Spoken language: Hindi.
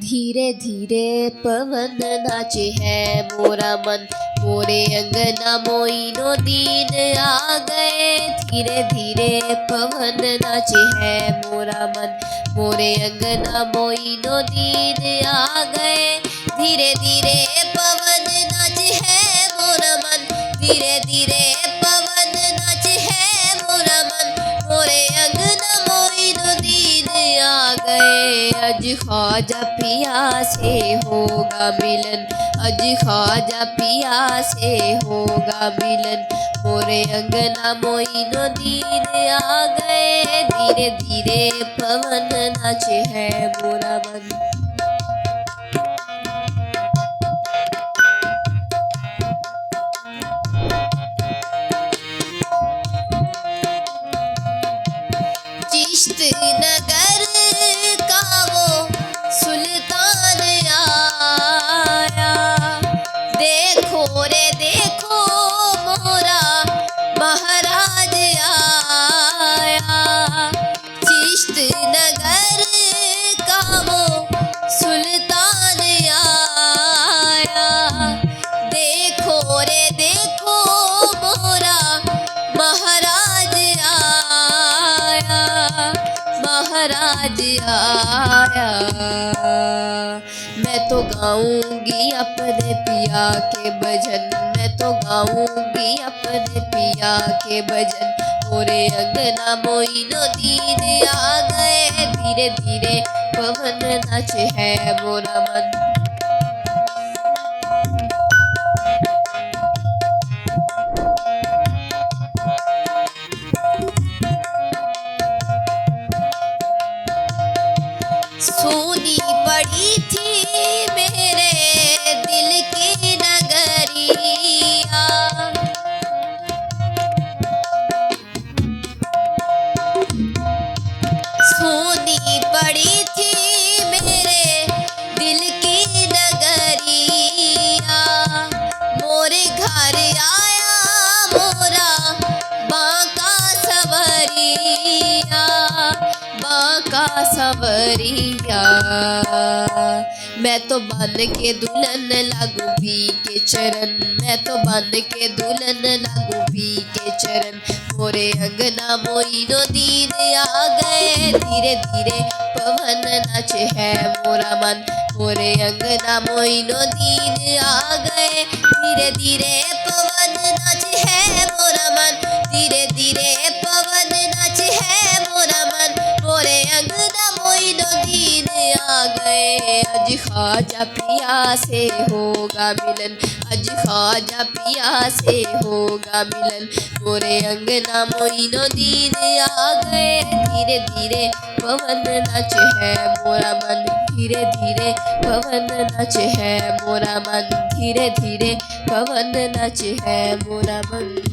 धीरे धीरे पवन नाचे है मोरा मन, मोरे अंगना मोइनो दीन आ गए। धीरे धीरे पवन नाचे है मोरा मन, मोरे अंगना मोइनो दीन आ गए। धीरे धीरे पवन नाचे है मोरा मन, धीरे धीरे पवन नाचे है मोरा मन, मोरे अंगना मोइनो दीन आ गए। अज ख्वाजा पिया से होगा मिलन, अज ख्वाजा पिया से होगा मिलन, मोरे अंगना मोइनो दीन आ गए। धीरे धीरे पवन नाचे है मोरा मन। चिश्त नगर का वो सुल्तान आया, देखो रे देखो मोरा महाराज आया। चिश्त नगर का वो सुल्तान आया, देखो रे देखो मोरा महाराज आया, महाराज आया। मैं तो गाऊंगी अपने पिया के भजन, मैं तो गाऊंगी अपने पिया के भजन, मोरे अंगना मोइनो दीन आ गए। धीरे धीरे पवन नाचे है मोरा मन। सोनी पड़ी थी मेरे दिल की नगरिया, सोनी पड़ी थी मेरे दिल की नगरिया। मोरे घर आया मोरा बांका सवरिया, बांका सवरिया। मैं तो बन के दुल्हन लागू भी के चरण, मैं तो बन के दुल्हन लागू भी के चरण, मोरे अंगना मोइनो दीन आ गए। धीरे धीरे पवन नाचे है मोरा मन, मोरे अंगना मोइनो दीन आ गए। धीरे धीरे पवन नाचे है मोरा मन, धीरे धीरे पवन नाचे है मोरा मन, मोरे अंगना मोइनो दीन आ गए। अज ख्वाजा पिया से होगा मिलन, अज ख्वाजा पिया से होगा मिलन, मोरे अंगना मोइनो दीन आ गए। धीरे धीरे पवन नाचे है मोरा मन, धीरे धीरे पवन नाचे है मोरा मन, धीरे धीरे पवन नाचे है मोरा मन।